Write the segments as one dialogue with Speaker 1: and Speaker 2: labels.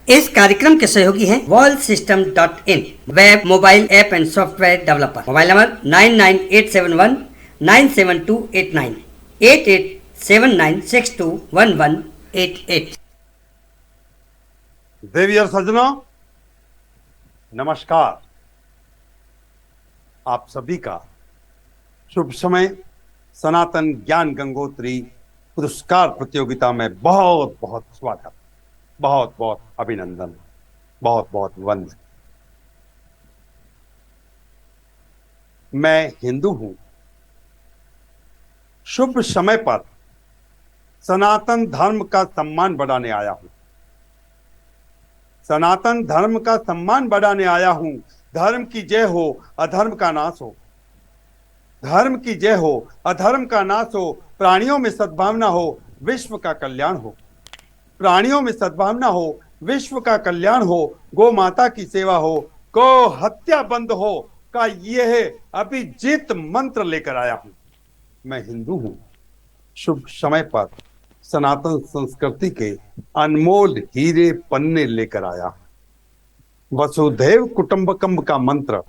Speaker 1: इस कार्यक्रम के सहयोगी हैं worldsystem.in, web, mobile app and software developer. Mobile number 9987197289, 8879621188।
Speaker 2: देवी और सज्जनों, नमस्कार। आप सभी का शुभ समय सनातन ज्ञान गंगोत्री पुरस्कार प्रतियोगिता में बहुत बहुत स्वागत, बहुत बहुत अभिनंदन, बहुत बहुत वंदन। मैं हिंदू हूं। शुभ समय पर सनातन धर्म का सम्मान बढ़ाने आया हूं। सनातन धर्म का सम्मान बढ़ाने आया हूं। धर्म की जय हो, अधर्म का नाश हो। धर्म की जय हो, अधर्म का नाश हो। प्राणियों में सद्भावना हो, विश्व का कल्याण हो। प्राणियों में सद्भावना हो, विश्व का कल्याण हो। गौ माता की सेवा हो, गौ हत्या बंद हो का यह अभिजीत मंत्र लेकर आया हूं। मैं हिंदू हूं। शुभ समय पर सनातन संस्कृति के अनमोल हीरे पन्ने लेकर आया हूं। वसुधैव कुटुंबकम का मंत्र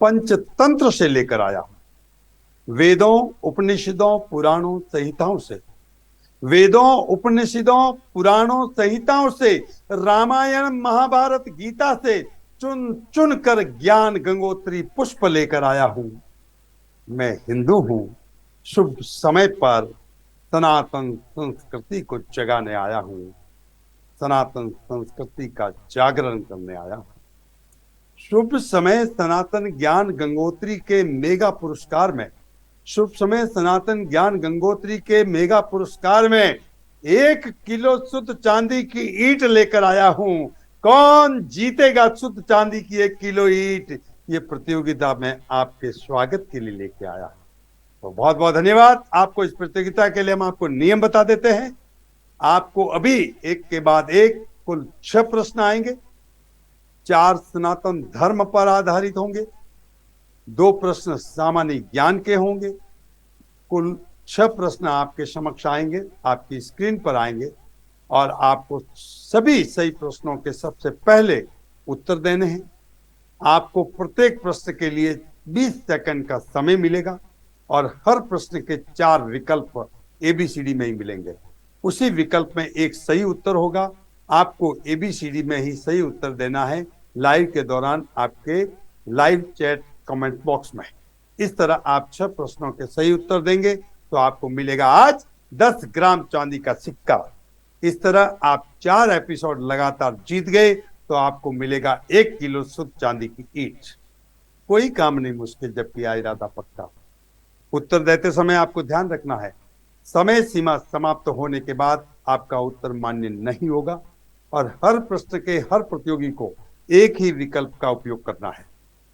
Speaker 2: पंचतंत्र से लेकर आया हूं। वेदों, उपनिषदों, पुराणों, संहिताओं से, वेदों, उपनिषदों, पुराणों, संहिताओं से, रामायण, महाभारत, गीता से चुन चुन कर ज्ञान गंगोत्री पुष्प लेकर आया हूं। मैं हिंदू हूं। शुभ समय पर सनातन संस्कृति को जगाने आया हूं। सनातन संस्कृति का जागरण करने आया हूं। शुभ समय सनातन ज्ञान गंगोत्री के मेगा पुरस्कार में, शुभ समय सनातन ज्ञान गंगोत्री के मेगा पुरस्कार में 1 किलो शुद्ध चांदी की ईंट लेकर आया हूं। कौन जीतेगा शुद्ध चांदी की 1 किलो ईंट? ये प्रतियोगिता में आपके स्वागत के लिए लेके आया हूं। तो बहुत बहुत धन्यवाद आपको। इस प्रतियोगिता के लिए हम आपको नियम बता देते हैं। आपको अभी एक के बाद एक कुल 6 प्रश्न आएंगे। 4 सनातन धर्म पर आधारित होंगे, 2 प्रश्न सामान्य ज्ञान के होंगे। कुल 6 प्रश्न आपके समक्ष आएंगे, आपकी स्क्रीन पर आएंगे और आपको सभी सही प्रश्नों के सबसे पहले उत्तर देने हैं। आपको प्रत्येक प्रश्न के लिए 20 सेकंड का समय मिलेगा और हर प्रश्न के 4 विकल्प एबीसीडी में ही मिलेंगे। उसी विकल्प में एक सही उत्तर होगा। आपको एबीसीडी में ही सही उत्तर देना है लाइव के दौरान आपके लाइव चैट कमेंट बॉक्स में। इस तरह आप 6 प्रश्नों के सही उत्तर देंगे तो आपको मिलेगा आज 10 ग्राम चांदी का सिक्का। इस तरह आप 4 एपिसोड लगातार जीत गए तो आपको मिलेगा 1 किलो शुद्ध चांदी की ईंट। कोई काम नहीं मुश्किल जब किया इरादा पक्का। उत्तर देते समय आपको ध्यान रखना है, समय सीमा समाप्त होने के बाद आपका उत्तर मान्य नहीं होगा और हर प्रश्न के हर प्रतियोगी को एक ही विकल्प का उपयोग करना है।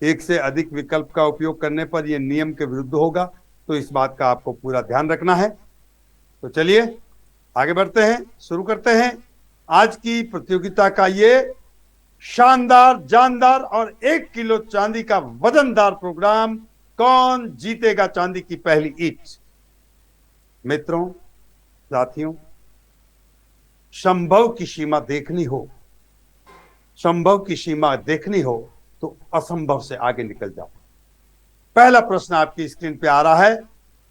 Speaker 2: एक से अधिक विकल्प का उपयोग करने पर यह नियम के विरुद्ध होगा, तो इस बात का आपको पूरा ध्यान रखना है। तो चलिए आगे बढ़ते हैं, शुरू करते हैं आज की प्रतियोगिता का ये शानदार, जानदार और 1 किलो चांदी का वजनदार प्रोग्राम। कौन जीतेगा चांदी की पहली ईंट? मित्रों, साथियों, संभव की सीमा देखनी हो, संभव की सीमा देखनी हो तो असंभव से आगे निकल जाओ। पहला प्रश्न आपकी स्क्रीन पे आ रहा है।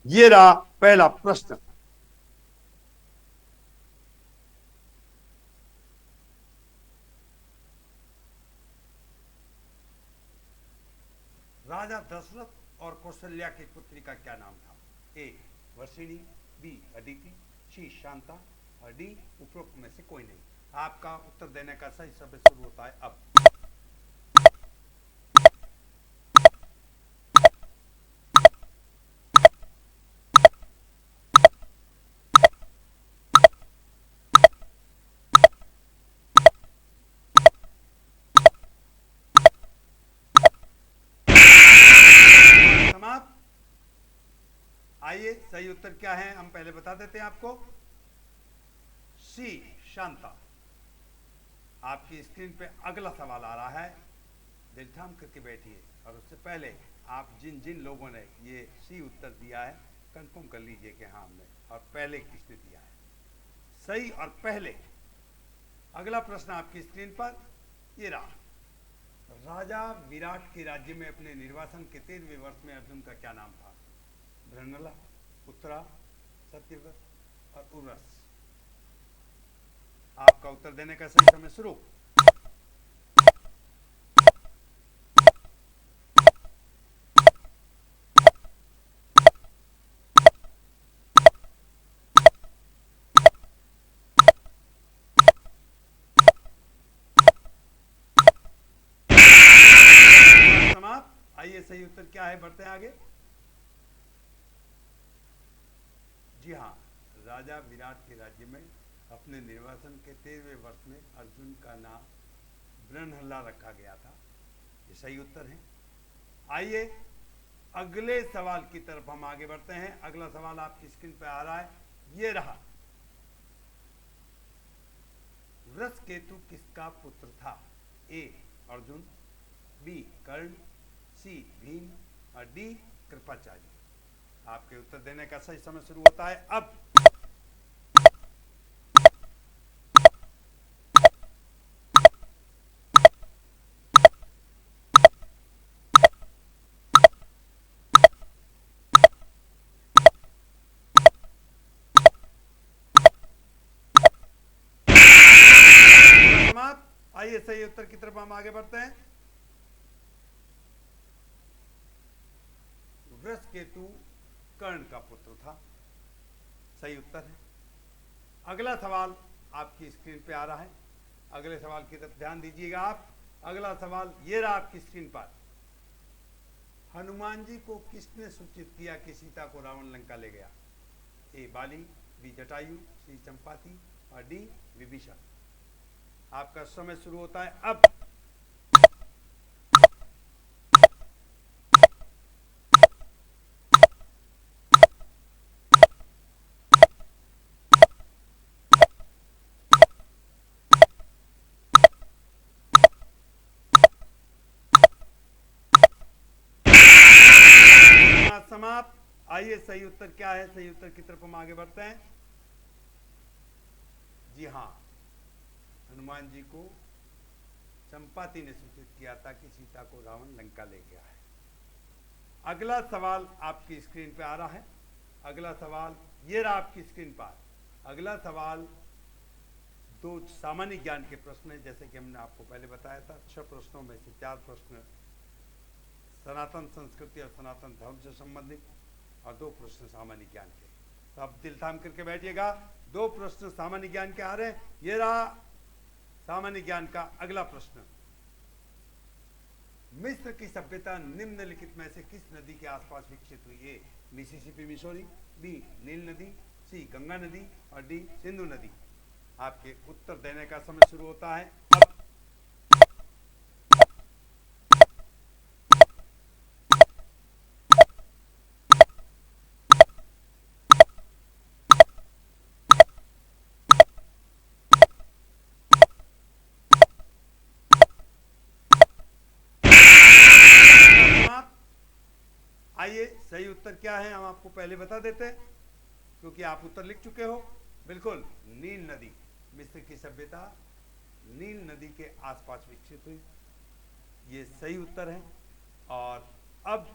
Speaker 2: ये रहा पहला प्रश्न। राजा दशरथ और कौशल्या की पुत्री का क्या नाम था? ए वर्षिणी, बी अदिति, सी शांता और डी उपरोक्त में से कोई नहीं। आपका उत्तर देने का सही समय शुरू होता है अब। समाप्त। आइए सही उत्तर क्या है हम पहले बता देते हैं आपको। सी शांता। आपकी स्क्रीन पे अगला सवाल आ रहा है। दिल थाम करके बैठिए और उससे पहले आप जिन जिन लोगों ने ये सी उत्तर दिया है कंफर्म कर लीजिए कि हाँ हमने, और पहले किसने दिया है। सही और पहले अगला प्रश्न आपकी स्क्रीन पर ये रहा। राजा विराट के राज्य में अपने निर्वासन के 13वें वर्ष में अर्जुन का क्या नाम था? बृहन्नला, उत्तरा, सत्यव्रत और उर्वश। आपका उत्तर देने का सही समय शुरू। आइए सही उत्तर क्या है, बढ़ते हैं आगे। जी हाँ, राजा विराट के राज्य में अपने निर्वासन के 13वें वर्ष में अर्जुन का नाम बृहन्नला रखा गया था। ये सही उत्तर है। आइए अगले सवाल की तरफ हम आगे बढ़ते हैं। अगला सवाल आपकी स्क्रीन पर आ रहा है, ये रहा। वृषकेतु किसका पुत्र था? ए अर्जुन, बी कर्ण, सी भीम और डी कृपाचार्य। आपके उत्तर देने का सही समय शुरू होता है अब। आइए सही उत्तर की तरफ हम आगे बढ़ते हैं। वृषकेतु कर्ण का पुत्र था, सही उत्तर है। अगला सवाल आपकी स्क्रीन पे आ रहा है। अगले सवाल की तरफ ध्यान दीजिएगा आप। अगला सवाल ये रहा आपकी स्क्रीन पर। हनुमान जी को किसने सूचित किया कि सीता को रावण लंका ले गया? ए बाली, बी जटायु, सी चंपाती और डी विभीषण। आपका समय शुरू होता है अब। समाप्त। आइए सही उत्तर क्या है, सही उत्तर की तरफ हम आगे बढ़ते हैं। जी हाँ, हनुमान जी को चंपाती ने सूचित किया था कि सीता को रावण लंका ले गया है। अगला सवाल आपकी स्क्रीन पे आ रहा है। अगला सवाल ये रहा आपकी स्क्रीन पर। अगला सवाल दो सामान्य ज्ञान के प्रश्न है। जैसे कि हमने आपको पहले बताया था, 6 प्रश्नों में से 4 प्रश्न सनातन संस्कृति और सनातन धर्म से संबंधित और 2 प्रश्न सामान्य ज्ञान के। तो अब दिल थाम करके बैठिएगा। 2 प्रश्न सामान्य ज्ञान के आ रहे हैं। ये रहा सामान्य ज्ञान का अगला प्रश्न। मिस्र की सभ्यता निम्नलिखित में से किस नदी के आसपास विकसित हुई? ए मिसिसिपी मिसौरी, बी नील नदी, सी गंगा नदी और डी सिंधु नदी। आपके उत्तर देने का समय शुरू होता है अब। आइए सही उत्तर क्या है हम आपको पहले बता देते हैं, क्योंकि आप उत्तर लिख चुके हो। बिल्कुल, नील नदी। मिस्र की सभ्यता नील नदी के आसपास विकसित हुई, ये सही उत्तर है। और अब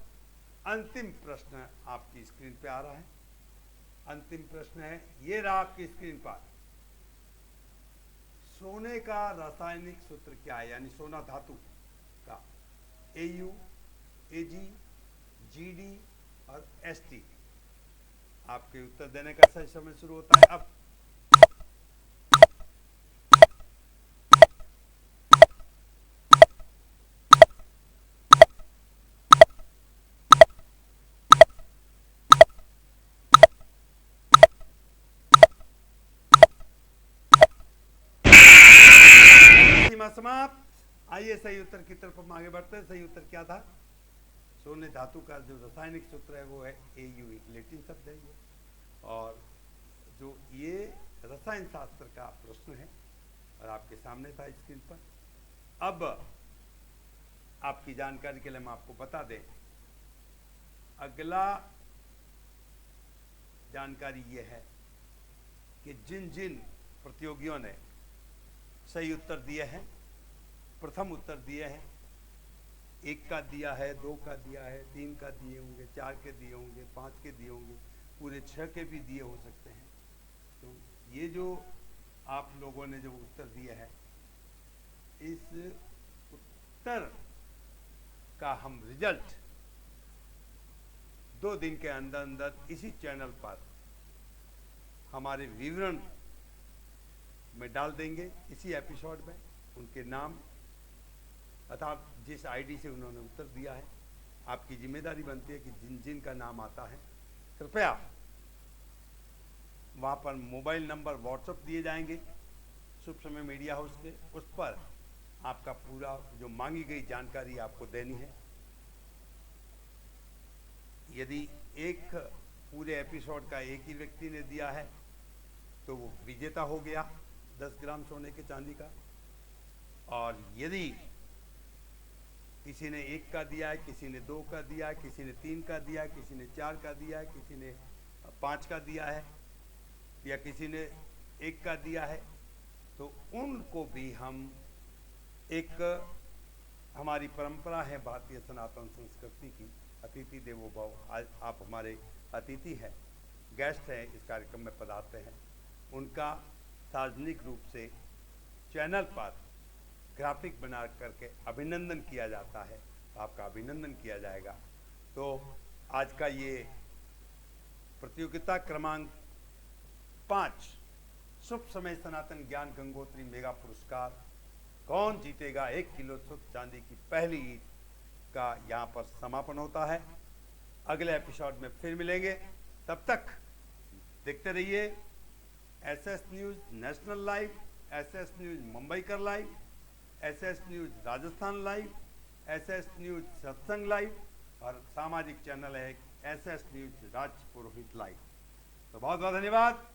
Speaker 2: अंतिम प्रश्न आपकी स्क्रीन पे आ रहा है। अंतिम प्रश्न है, ये रहा आपकी स्क्रीन पर। सोने का रासायनिक सूत्र क्या है, यानी सोना धातु का? AU, AG, GD और ST। आपके उत्तर देने का सही समय शुरू होता है अब। समाप्त। आइए सही उत्तर की तरफ हम आगे बढ़ते हैं। सही उत्तर क्या था? सोने धातु का जो रासायनिक सूत्र है वो है AU, एक लैटिन शब्द है ये। और जो ये रसायन शास्त्र का प्रश्न है और आपके सामने था स्क्रीन पर। अब आपकी जानकारी के लिए हम आपको बता दें, अगला जानकारी ये है कि जिन जिन प्रतियोगियों ने सही उत्तर दिए हैं। प्रथम उत्तर दिए हैं, 1 का दिया है, 2 का दिया है, 3 का दिए होंगे, 4 के दिए होंगे, 5 के दिए होंगे, पूरे 6 के भी दिए हो सकते हैं। तो ये जो आप लोगों ने जो उत्तर दिए हैं, इस उत्तर का हम रिजल्ट 2 दिन के अंदर अंदर इसी चैनल पर हमारे विवरण में डाल देंगे, इसी एपिसोड में उनके नाम अर्थात जिस आईडी से उन्होंने उत्तर दिया है। आपकी जिम्मेदारी बनती है कि जिन जिन का नाम आता है कृपया वहाँ पर मोबाइल नंबर व्हाट्सएप दिए जाएंगे शुभ समय मीडिया हाउस के, उस पर आपका पूरा जो मांगी गई जानकारी आपको देनी है। यदि एक पूरे एपिसोड का एक ही व्यक्ति ने दिया है तो वो विजेता हो गया 10 ग्राम सोने के चांदी का, और यदि किसी ने 1 का दिया है, किसी ने 2 का दिया है, किसी ने 3 का दिया है, किसी ने 4 का दिया है, किसी ने 5 का दिया है, या किसी ने 1 का दिया है, तो उनको भी हम एक हमारी परंपरा है भारतीय सनातन संस्कृति की, अतिथि देवो भव, आज आप हमारे अतिथि हैं, गेस्ट हैं, इस कार्यक्रम में पधारते हैं, उनका सार्वजनिक रूप से चैनल पर ग्राफिक बना करके अभिनंदन किया जाता है। तो आपका अभिनंदन किया जाएगा। तो आज का ये प्रतियोगिता क्रमांक 5 शुभ समय सनातन ज्ञान गंगोत्री मेगा पुरस्कार, कौन जीतेगा 1 किलो शुद्ध चांदी की पहली ईद का यहाँ पर समापन होता है। अगले एपिसोड में फिर मिलेंगे, तब तक देखते रहिए SS news national live, SS news Mumbai कर live, SS news Rajasthan live, SS news Satsang live, और सामाजिक चैनल है SS news Raj Purohit live. तो बहुत बहुत धन्यवाद।